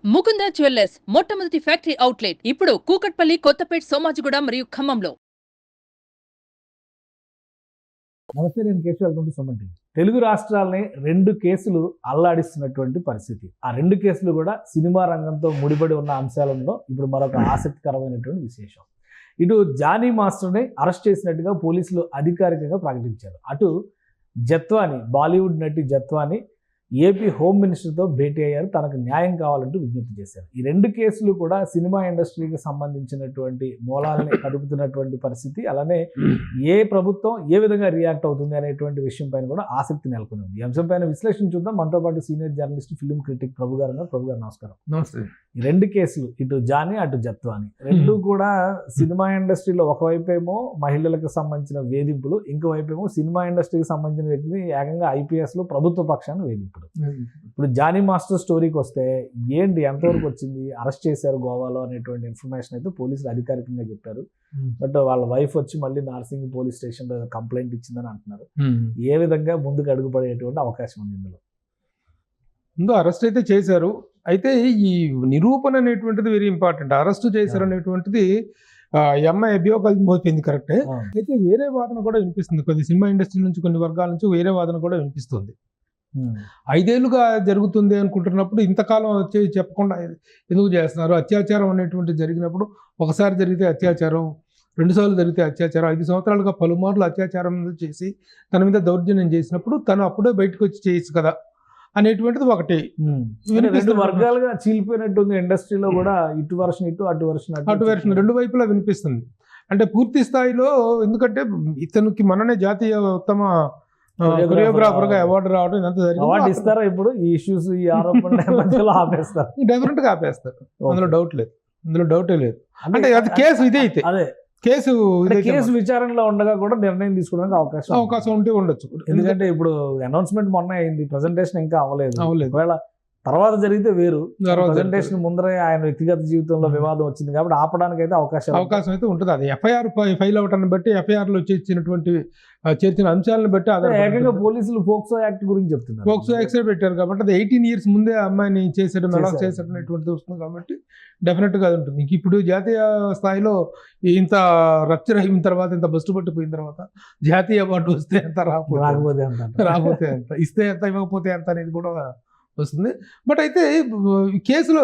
Mukunda jewellers మొట్టమొదటి factory outlet ఇప్పుడు కూకట్పల్లి, కొత్తపేట్, సోమాజిగూడ మరియు ఖమ్మంలో. నమస్తే, నేను Keshav. Welcome to Suman TV. Telugu రాష్ట్రాలని 2 కేసులు అల్లాడిస్తున్నటువంటి పరిస్థితి. ఆ 2 కేసులు కూడా సినిమా రంగంతో ముడిపడి ఉన్న అంశాలలో ఇప్పుడు మరొక ఆసక్తికరమైనటువంటి విశేషం. ఇటు జానీ మాస్టర్ని అరెస్ట్ చేసినట్టుగా పోలీసులు అధికారికంగా ప్రకటించారు. అటు జత్వాని, బాలీవుడ్ నటి జత్వాని ఏపీ హోమ్ మినిస్టర్తో భేటీ అయ్యారు. తనకు న్యాయం కావాలంటూ విజ్ఞప్తి చేశారు. ఈ 2 కేసులు కూడా సినిమా ఇండస్ట్రీకి సంబంధించినటువంటి మూలాలని కదుపుతున్నటువంటి పరిస్థితి. అలానే ఏ ప్రభుత్వం ఏ విధంగా రియాక్ట్ అవుతుంది అనేటువంటి విషయం పైన కూడా ఆసక్తి నెలకొని ఉంది. ఈ అంశం పైన విశ్లేషణ చూద్దాం. మనతో పాటు సీనియర్ జర్నలిస్ట్, ఫిలిం క్రిటిక్ ప్రభు గారు ఉన్నారు. ప్రభు గారు నమస్కారం. నమస్తే. ఈ 2 కేసులు, ఇటు జానీ అటు జత్వాని, 2 కూడా సినిమా ఇండస్ట్రీలో ఒకవైపేమో మహిళలకు సంబంధించిన వేధింపులు, ఇంకోవైపేమో సినిమా ఇండస్ట్రీకి సంబంధించిన వ్యక్తిని ఏకంగా ఐపీఎస్లో ప్రభుత్వ పక్షాన్ని వేధింపులు. ఇప్పుడు జానీ మాస్టర్ స్టోరీకి వస్తే ఏంటి, ఎంతవరకు వచ్చింది? అరెస్ట్ చేశారు గోవాలో అనేటువంటి ఇన్ఫర్మేషన్ అయితే పోలీసులు అధికారికంగా చెప్పారు. బట్ వాళ్ళ వైఫ్ వచ్చి మళ్ళీ నార్సింగ్ పోలీస్ స్టేషన్లో కంప్లైంట్ ఇచ్చిందని అంటున్నారు. ఏ విధంగా ముందుకు అడుగుపడేటువంటి అవకాశం ఉంది ఇందులో? ముందు అరెస్ట్ అయితే చేశారు. అయితే ఈ నిరూపణ అనేటువంటిది వెరీ ఇంపార్టెంట్. అరెస్ట్ చేశారు అనేటువంటిది ఈ అమ్మాయి అభియోగాలు మోపింది కరెక్టే. అయితే వేరే వాదన కూడా వినిపిస్తుంది. కొద్ది సినిమా ఇండస్ట్రీ నుంచి, కొన్ని వర్గాల నుంచి వేరే వాదన కూడా వినిపిస్తుంది. 5 ఏళ్ళుగా జరుగుతుంది అనుకుంటున్నప్పుడు ఇంతకాలం వచ్చి చెప్పకుండా ఎందుకు చేస్తున్నారు? అత్యాచారం అనేటువంటి జరిగినప్పుడు ఒకసారి జరిగితే అత్యాచారం, 2 సార్లు జరిగితే అత్యాచారం, 5 సంవత్సరాలుగా పలుమార్లు అత్యాచారం చేసి తన మీద దౌర్జన్యం చేసినప్పుడు తను అప్పుడే బయటకు వచ్చి చేయొచ్చు కదా అనేటువంటిది ఒకటి. 2 వర్గాలుగా చీలిపోయినట్టుంది ఇండస్ట్రీలో కూడా. ఇటు వర్షన్ ఇటు, అటు వర్షన్ 2 వైపులా వినిపిస్తుంది. అంటే పూర్తి స్థాయిలో, ఎందుకంటే ఇతనికి మననే జాతీయ ఉత్తమ కొరియోగ్రాఫర్ గా అవార్డు రావడం ఇదంతా జరిగింది. ఇస్తారా ఇప్పుడు? ఈ ఇష్యూస్, ఈ ఆరోపణలు ఆపేస్తారు? డెఫినెట్ గా ఆపేస్తారు. అందులో డౌటే లేదు. అంటే అది కేసు ఇదే. అయితే అదే కేసు విచారణలో ఉండగా కూడా నిర్ణయం తీసుకోవడానికి అవకాశం ఉంటే ఉండొచ్చు. ఎందుకంటే ఇప్పుడు అనౌన్స్మెంట్ మొన్న అయింది, ప్రెజెంటేషన్ ఇంకా అవ్వలేదు. ఒకవేళ తర్వాత జరిగితే వేరు. ప్రెజెంటేషన్ ముందరే ఆయన వ్యక్తిగత జీవితంలో వివాదం వచ్చింది కాబట్టి ఆపడానికి అయితే అవకాశం అయితే ఉంటుంది. అది ఎఫ్ఐఆర్ ఫైల్ అవటాన్ని బట్టి, ఎఫ్ఐఆర్ లో చేర్చిన అంశాలను బట్టి ఏకంగా పోలీసులు పోక్సో యాక్ట్ గురించి చెప్తున్నారు. పోక్సో యాక్ట్ పెట్టారు కాబట్టి అది 18 years ముందే అమ్మాయిని చేసేయడం, ఎలా చేసేయడం అనేటువంటిది వస్తుంది కాబట్టి డెఫినెట్ గా అది ఉంటుంది. ఇంక ఇప్పుడు జాతీయ స్థాయిలో ఇంత రప్చర్ అయిన తర్వాత, ఇంత బస్టు పట్టిపోయిన తర్వాత జాతీయ అవార్డు వస్తే ఎంత, రాకపోతే ఎంత, ఇస్తే ఎంత, ఇవ్వకపోతే ఎంత అనేది కూడా వస్తుంది. బట్ అయితే కేసులో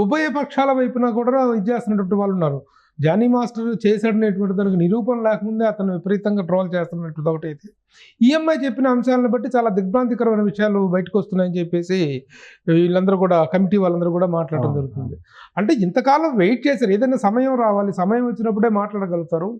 ఉభయ పక్షాల వైపున కూడా ఇచ్చేస్తున్నటువంటి వాళ్ళు ఉన్నారు. జానీ మాస్టర్ చేశాడనేటువంటి దానికి నిరూపణ లేకముందే అతను విపరీతంగా ట్రోల్ చేస్తున్నటువంటి ఒకటి అయితే, ఈ అమ్మాయి చెప్పిన అంశాలను బట్టి చాలా దిగ్భ్రాంతికరమైన విషయాలు బయటకు వస్తున్నాయని చెప్పేసి వీళ్ళందరూ కూడా, కమిటీ వాళ్ళందరూ కూడా మాట్లాడడం జరుగుతుంది. అంటే ఇంతకాలం వెయిట్ చేశారు. ఏదైనా సమయం రావాలి, సమయం వచ్చినప్పుడే మాట్లాడగలుగుతారు.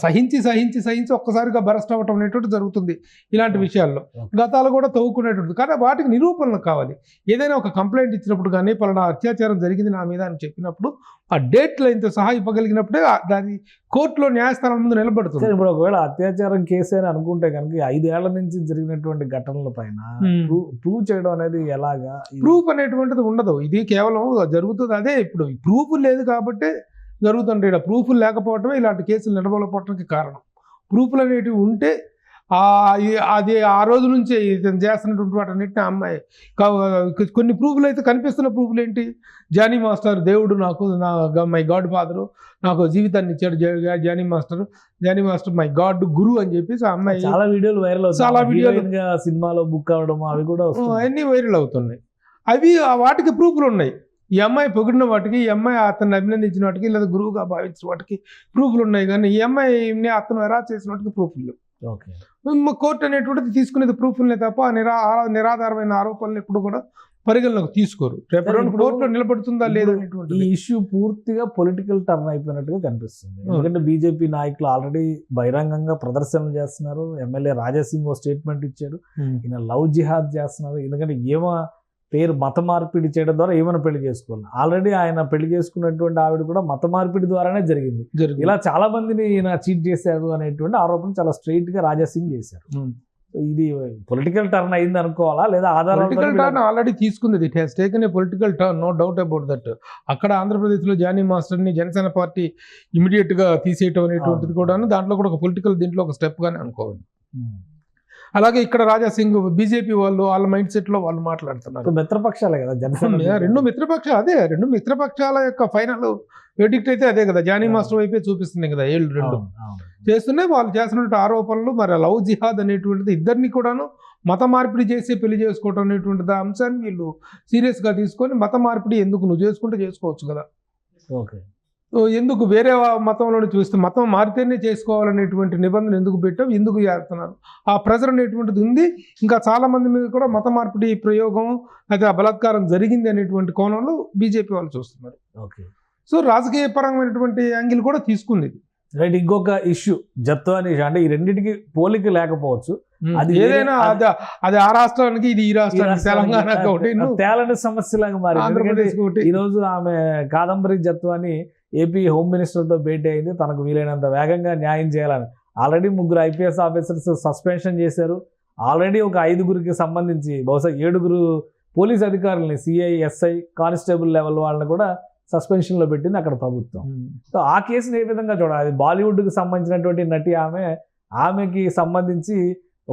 సహించి ఒక్కసారిగా బరస్ట్ అవ్వటం అనేటువంటి జరుగుతుంది ఇలాంటి విషయాల్లో. గతాలు కూడా తవ్వుకునేటువంటి, కానీ వాటికి నిరూపణలు కావాలి. ఏదైనా ఒక కంప్లైంట్ ఇచ్చినప్పుడు కానీ, పలానా అత్యాచారం జరిగింది నా మీద అని చెప్పినప్పుడు ఆ డేట్ లైన్తో సహా ఇవ్వగలిగినప్పుడే దాని కోర్టులో, న్యాయస్థానం ముందు నిలబడుతుంది. ఇప్పుడు ఒకవేళ అత్యాచారం కేసు అని అనుకుంటే కనుక 5 ఏళ్ల నుంచి జరిగినటువంటి ఘటనల పైన ప్రూవ్ చేయడం అనేది ఎలాగా? ప్రూఫ్ అనేటువంటిది ఉండదు. ఇది కేవలం జరుగుతుంది. అదే ఇప్పుడు ప్రూఫ్ లేదు కాబట్టి జరుగుతుంటే, ప్రూఫ్లు లేకపోవటమే ఇలాంటి కేసులు నిలబడకపోవటానికి కారణం. ప్రూఫ్లు అనేటివి ఉంటే అది ఆ రోజు నుంచే ఇతను చేస్తున్నటువంటి వాటన్నిటిని అమ్మాయి కొన్ని ప్రూఫ్లు అయితే, కనిపిస్తున్న ప్రూఫ్లు ఏంటి? జానీ మాస్టర్ దేవుడు, నాకు మై గాడ్ ఫాదరు, నాకు జీవితాన్ని ఇచ్చాడు జానీ మాస్టర్ మై గాడ్ గురు అని చెప్పేసి ఆ అమ్మాయి చాలా వీడియోలు వైరల్ అవుతాయి. చాలా వీడియోలు సినిమాలో బుక్ అవ్వడం అవి కూడా అన్నీ వైరల్ అవుతున్నాయి. అవి వాటికి ప్రూఫ్లు ఉన్నాయి. ఈ అమ్మాయి పొగిడిన వాటికి, ఈ అమ్మాయి అతన్ని అభినందించిన వాటికి, లేదా గురువుగా భావించిన వాటికి ప్రూఫ్లు ఉన్నాయి. కానీ ఈ అమ్మాయిని అతను ఎరా చేసిన వాటికి ప్రూఫ్లు లేవు. కోర్టు అనేటువంటిది తీసుకునేది ప్రూఫ్లనే తప్ప నిరాధారమైన ఆరోపణలు ఎప్పుడు కూడా పరిగణలోకి తీసుకోరు. కోర్టులో నిలబడుతుందా లేదా అనేటువంటి ఈ ఇష్యూ పూర్తిగా పొలిటికల్ టర్న్ అయిపోయినట్టుగా కనిపిస్తుంది. ఎందుకంటే బీజేపీ నాయకులు ఆల్రెడీ బహిరంగంగా ప్రదర్శనలు చేస్తున్నారు. ఎమ్మెల్యే రాజాసింగ్ ఓ స్టేట్మెంట్ ఇచ్చాడు, ఈయన లవ్ జిహాద్ చేస్తున్నారు. ఎందుకంటే పేరు మత మార్పిడి చేయడం ద్వారా ఏమైనా పెళ్లి చేసుకోవాలి. ఆల్రెడీ ఆయన పెళ్లి చేసుకున్నటువంటి ఆవిడ కూడా మత మార్పిడి ద్వారానే జరిగింది. ఇలా చాలా మందిని ఈయన చీట్ చేశారు అనేటువంటి ఆరోపణ చాలా స్ట్రైట్ గా రాజాసింగ్ చేశారు. ఇది పొలిటికల్ టర్న్ అయింది అనుకోవాలా, లేదా ఆధారం ఆల్రెడీ తీసుకుంది? It has taken a political turn, no doubt about that. అక్కడ ఆంధ్రప్రదేశ్లో జానీ మాస్టర్ని జనసేన పార్టీ ఇమీడియట్ గా తీసేయటం అనేటువంటిది కూడా దాంట్లో కూడా ఒక పొలిటికల్, దీంట్లో ఒక స్టెప్ గానే అనుకోవాలి. అలాగే ఇక్కడ రాజా సింగ్ బీజేపీ వాళ్ళు వాళ్ళ మైండ్ సెట్ లో వాళ్ళు మాట్లాడుతున్నారు. మిత్రపక్షాలే కదా జనసేన రెండు మిత్రపక్షాల యొక్క ఫైనల్ వెడిక్ట్ అయితే అదే కదా, జానీ మాస్టర్ వైపే చూపిస్తుంది కదా. ఏళ్ళు రెండు చేస్తూనే వాళ్ళు చేస్తున్నటువంటి ఆరోపణలు, మరి లవ్ జిహాద్ అనేటువంటిది ఇద్దరిని కూడాను మత మార్పిడి చేసి పెళ్లి చేసుకోవటం అనేటువంటిది అంశాన్ని వీళ్ళు సీరియస్గా తీసుకొని, మత మార్పిడి ఎందుకు నువ్వు చేసుకుంటే చేసుకోవచ్చు కదా, ఓకే ఎందుకు వేరే మతంలో చూస్తే మతం మారితేనే చేసుకోవాలనేటువంటి నిబంధన ఎందుకు పెట్టావు, ఎందుకు చేస్తున్నారు, ఆ ప్రెజర్ అనేటువంటిది ఉంది. ఇంకా చాలా మంది మీద కూడా మత మార్పిడి ప్రయోగం అయితే ఆ బలాత్కారం జరిగింది అనేటువంటి కోణంలో బీజేపీ వాళ్ళు చూస్తున్నారు. ఓకే సో రాజకీయ పరమైనటువంటి యాంగిల్ కూడా తీసుకుంది. రైట్. ఇంకొక ఇష్యూ జత్వాని అంటే ఈ రెండింటికి పోలిక లేకపోవచ్చు, అది ఏదైనా అది ఆ రాష్ట్రానికి ఇది ఈ రాష్ట్రానికి తెలంగాణకి ఒకటి తేలని సమస్యలాగా మారింది. ఈ రోజు ఆమె కాదంబరి జత్వాని ఏపీ హోమ్ మినిస్టర్తో భేటీ అయింది. తనకు వీలైనంత వేగంగా న్యాయం చేయాలని. ఆల్రెడీ 3 IPS ఆఫీసర్స్ సస్పెన్షన్ చేశారు. ఆల్రెడీ ఒక 5గురికి సంబంధించి బహుశా 7గురు పోలీస్ అధికారులని సిఐ SI కానిస్టేబుల్ లెవెల్ వాళ్ళని కూడా సస్పెన్షన్లో పెట్టింది అక్కడ ప్రభుత్వం. సో ఆ కేసుని ఏ విధంగా చూడాలి? అది బాలీవుడ్కి సంబంధించినటువంటి నటి, ఆమెకి సంబంధించి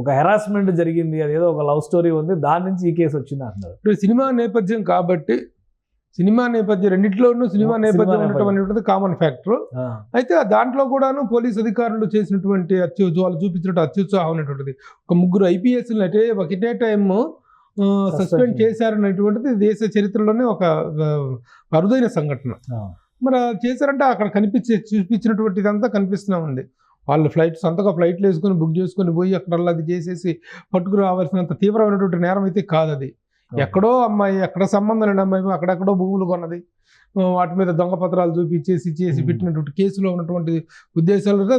ఒక హెరాస్మెంట్ జరిగింది, అదేదో ఒక లవ్ స్టోరీ ఉంది, దాని నుంచి ఈ కేసు వచ్చింది అంటున్నారు. ఇప్పుడు సినిమా నేపథ్యం కాబట్టి, సినిమా నేపథ్యం రెండింటిలోనూ సినిమా నేపథ్యం ఉండటం అనేటువంటిది కామన్ ఫ్యాక్టర్. అయితే దాంట్లో కూడాను పోలీస్ అధికారులు చేసినటువంటి వాళ్ళు చూపించినట్టు అత్యుత్సాహం అనేటువంటిది, ఒక 3 IPS ఒకటే టైం సస్పెండ్ చేశారనేటువంటిది దేశ చరిత్రలోనే ఒక అరుదైన సంఘటన. మరి చేశారంటే అక్కడ చూపించినటువంటి ఇదంతా కనిపిస్తూనే ఉంది. వాళ్ళు సొంతగా ఫ్లైట్లు వేసుకొని బుక్ చేసుకొని పోయి అక్కడ అది చేసేసి పట్టుకురావాల్సినంత తీవ్రమైనటువంటి నేరం అయితే కాదు అది. ఎక్కడో అమ్మాయి, ఎక్కడ సంబంధం లేని అమ్మాయి అక్కడెక్కడో భూములు కొన్నది, వాటి మీద దొంగ పత్రాలు చేసి పెట్టినటువంటి కేసులో ఉన్నటువంటి ఉద్దేశాలతో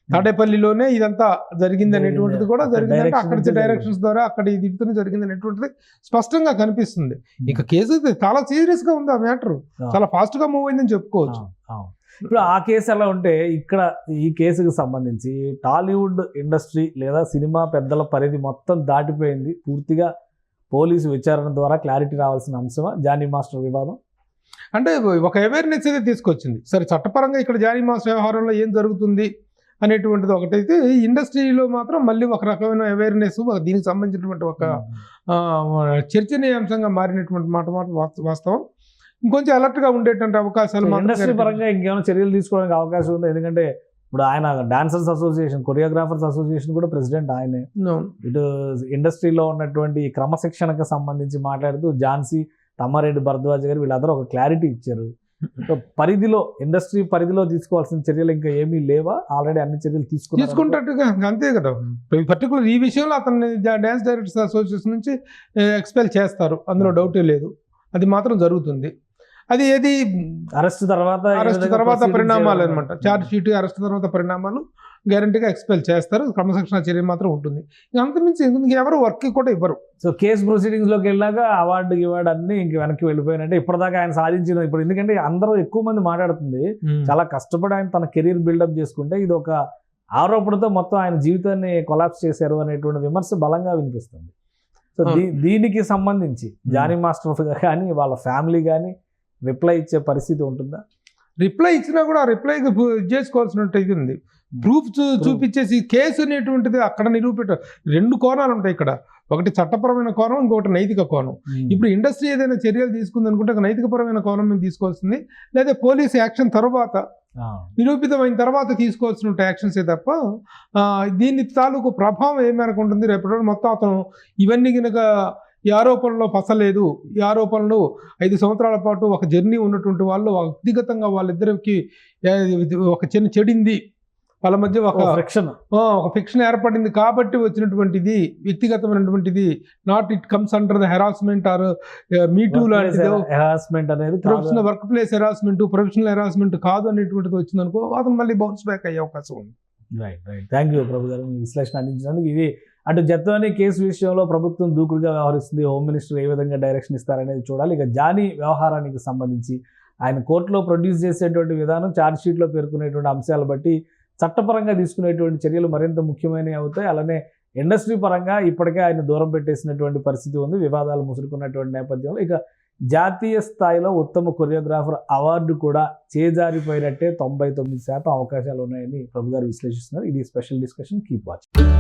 తాడేపల్లిలోనే ఇదంతా జరిగింది అనేటువంటిది కూడా జరిగిందంటే అక్కడి డైరెక్షన్స్ ద్వారా అక్కడ ఇది జరిగింది అనేటువంటిది స్పష్టంగా కనిపిస్తుంది. ఇక కేసు అయితే చాలా సీరియస్ గా ఉంది, ఆ మ్యాటర్ చాలా ఫాస్ట్ గా మూవ్ అయిందని చెప్పుకోవచ్చు. ఇప్పుడు ఆ కేసు ఎలా ఉంటే ఇక్కడ ఈ కేసుకు సంబంధించి టాలీవుడ్ ఇండస్ట్రీ లేదా సినిమా పెద్దల పరిధి మొత్తం దాటిపోయింది. పూర్తిగా పోలీసు విచారణ ద్వారా క్లారిటీ రావాల్సిన అంశమా జానీ మాస్టర్ వివాదం? అంటే ఒక అవేర్నెస్ అయితే తీసుకొచ్చింది. సరే, చట్టపరంగా ఇక్కడ జానీ మాస్టర్ వ్యవహారంలో ఏం జరుగుతుంది అనేటువంటిది ఒకటైతే, ఈ ఇండస్ట్రీలో మాత్రం మళ్ళీ ఒక రకమైన అవేర్నెస్, దీనికి సంబంధించినటువంటి ఒక చర్చనీయాంశంగా మారినటువంటి మాట వాస్తవం. ఇంకొంచెం అలర్ట్గా ఉండేటువంటి అవకాశాలు ఇండస్ట్రీ పరంగా ఇంకేమైనా చర్యలు తీసుకోవడానికి అవకాశం ఉంది. ఎందుకంటే ఇప్పుడు ఆయన డాన్సర్స్ అసోసియేషన్, కొరియోగ్రాఫర్స్ అసోసియేషన్ కూడా ప్రెసిడెంట్ ఆయనే. ఇటు ఇండస్ట్రీలో ఉన్నటువంటి క్రమశిక్షణకు సంబంధించి మాట్లాడుతూ ఝాన్సీ, తమ్మారెడ్డి భరద్వాజ్ గారు వీళ్ళందరూ ఒక క్లారిటీ ఇచ్చారు. పరిధిలో, ఇండస్ట్రీ పరిధిలో తీసుకోవాల్సిన చర్యలు ఇంకా ఏమీ లేవా? ఆల్రెడీ అన్ని చర్యలు తీసుకుంటున్నట్టుగా అంతే కదా. పర్టికులర్ ఈ విషయంలో అతన్ని డాన్స్ డైరెక్టర్స్ అసోసియేషన్ నుంచి ఎక్స్పెల్ చేస్తారు, అందులో డౌటే లేదు. అది మాత్రం జరుగుతుంది. అది ఏది అరెస్ట్ తర్వాత పరిణామాలు అనమాట. ఛార్జ్ షీట్ అరెస్ట్ తర్వాత పరిణామాలు గ్యారంటీగా ఎక్స్పెల్ చేస్తారు. క్రమశిక్షణ చర్య మాత్రం ఉంటుంది. అంతమించి ఎవరు వర్క్ కూడా ఇవ్వరు. సో కేసు ప్రొసీడింగ్స్ లోకి వెళ్ళాక అవార్డు అన్ని ఇంక వెనక్కి వెళ్ళిపోయినట్టే. ఇప్పటిదాకా ఆయన సాధించిన, ఇప్పుడు ఎందుకంటే అందరూ ఎక్కువ మంది మాట్లాడుతుంది, చాలా కష్టపడి ఆయన తన కెరీర్ బిల్డప్ చేసుకుంటే ఇది ఒక ఆరోపణతో మొత్తం ఆయన జీవితాన్ని కొలాప్స్ చేశారు అనేటువంటి విమర్శ బలంగా వినిపిస్తుంది. సో దీనికి సంబంధించి జానీ మాస్టర్ కానీ వాళ్ళ ఫ్యామిలీ కానీ రిప్లై ఇచ్చే పరిస్థితి ఉంటుందా? రిప్లై ఇచ్చినా కూడా ఆ రిప్లైకి చేసుకోవాల్సినట్టు ఇది ఉంది. ప్రూఫ్ చూపించేసి కేసు అనేటువంటిది అక్కడ నిరూపిత 2 కోణాలు ఉంటాయి ఇక్కడ. ఒకటి చట్టపరమైన కోణం, ఇంకొకటి నైతిక కోణం. ఇప్పుడు ఇండస్ట్రీ ఏదైనా చర్యలు తీసుకుంది అనుకుంటే నైతికపరమైన కోణం మీద తీసుకోవాల్సింది, లేదా పోలీస్ యాక్షన్ తర్వాత నిరూపితమైన తర్వాత తీసుకోవాల్సిన యాక్షన్సే తప్ప దీని తాలూకు ప్రభావం ఏమేరకు ఉంటుంది రేపటి మొత్తం అతను ఇవన్నీ కనుక ఈ ఆరోపణలో పసలేదు, ఈ ఆరోపణలు 5 సంవత్సరాల పాటు ఒక జర్నీ ఉన్నటువంటి వాళ్ళు వ్యక్తిగతంగా వాళ్ళిద్దరికి ఒక చిన్న చెడింది, వాళ్ళ మధ్య ఒక ఫిక్షన్ ఏర్పడింది కాబట్టి వచ్చినటువంటిది, వ్యక్తిగతమైనటువంటిది. Not it comes under the harassment or me too లాంటిది. హెరాస్మెంట్ అనేది professional work place harassment, professional harassment కాదు అనేటువంటిది వచ్చిందనుకో, అతను మళ్ళీ బౌన్స్ బ్యాక్ అయ్యే అవకాశం ఉంది. రైట్. థ్యాంక్ యూ ప్రభు గారు, మీ విశ్లేషణ అందించడానికి. ఇది అటు జత్వాని కేసు విషయంలో ప్రభుత్వం దూకుడుగా వ్యవహరిస్తుంది, హోమ్ మినిస్టర్ ఏ విధంగా డైరెక్షన్ ఇస్తారనేది చూడాలి. ఇక జానీ వ్యవహారానికి సంబంధించి ఆయన కోర్టులో ప్రొడ్యూస్ చేసేటువంటి విధానం, ఛార్జ్ షీట్లో పేర్కొనేటువంటి అంశాలు బట్టి చట్టపరంగా తీసుకునేటువంటి చర్యలు మరింత ముఖ్యమైనవి అవుతాయి. అలానే ఇండస్ట్రీ పరంగా ఇప్పటికే ఆయన దూరం పెట్టేసినటువంటి పరిస్థితి ఉంది, వివాదాలు ముసురుకున్నటువంటి నేపథ్యంలో. ఇక జాతీయ స్థాయిలో ఉత్తమ కొరియోగ్రాఫర్ అవార్డు కూడా చేజారిపోయినట్టే 99% అవకాశాలు ఉన్నాయని ప్రభు గారు విశ్లేషిస్తున్నారు. ఇది స్పెషల్ డిస్కషన్. Keep watching.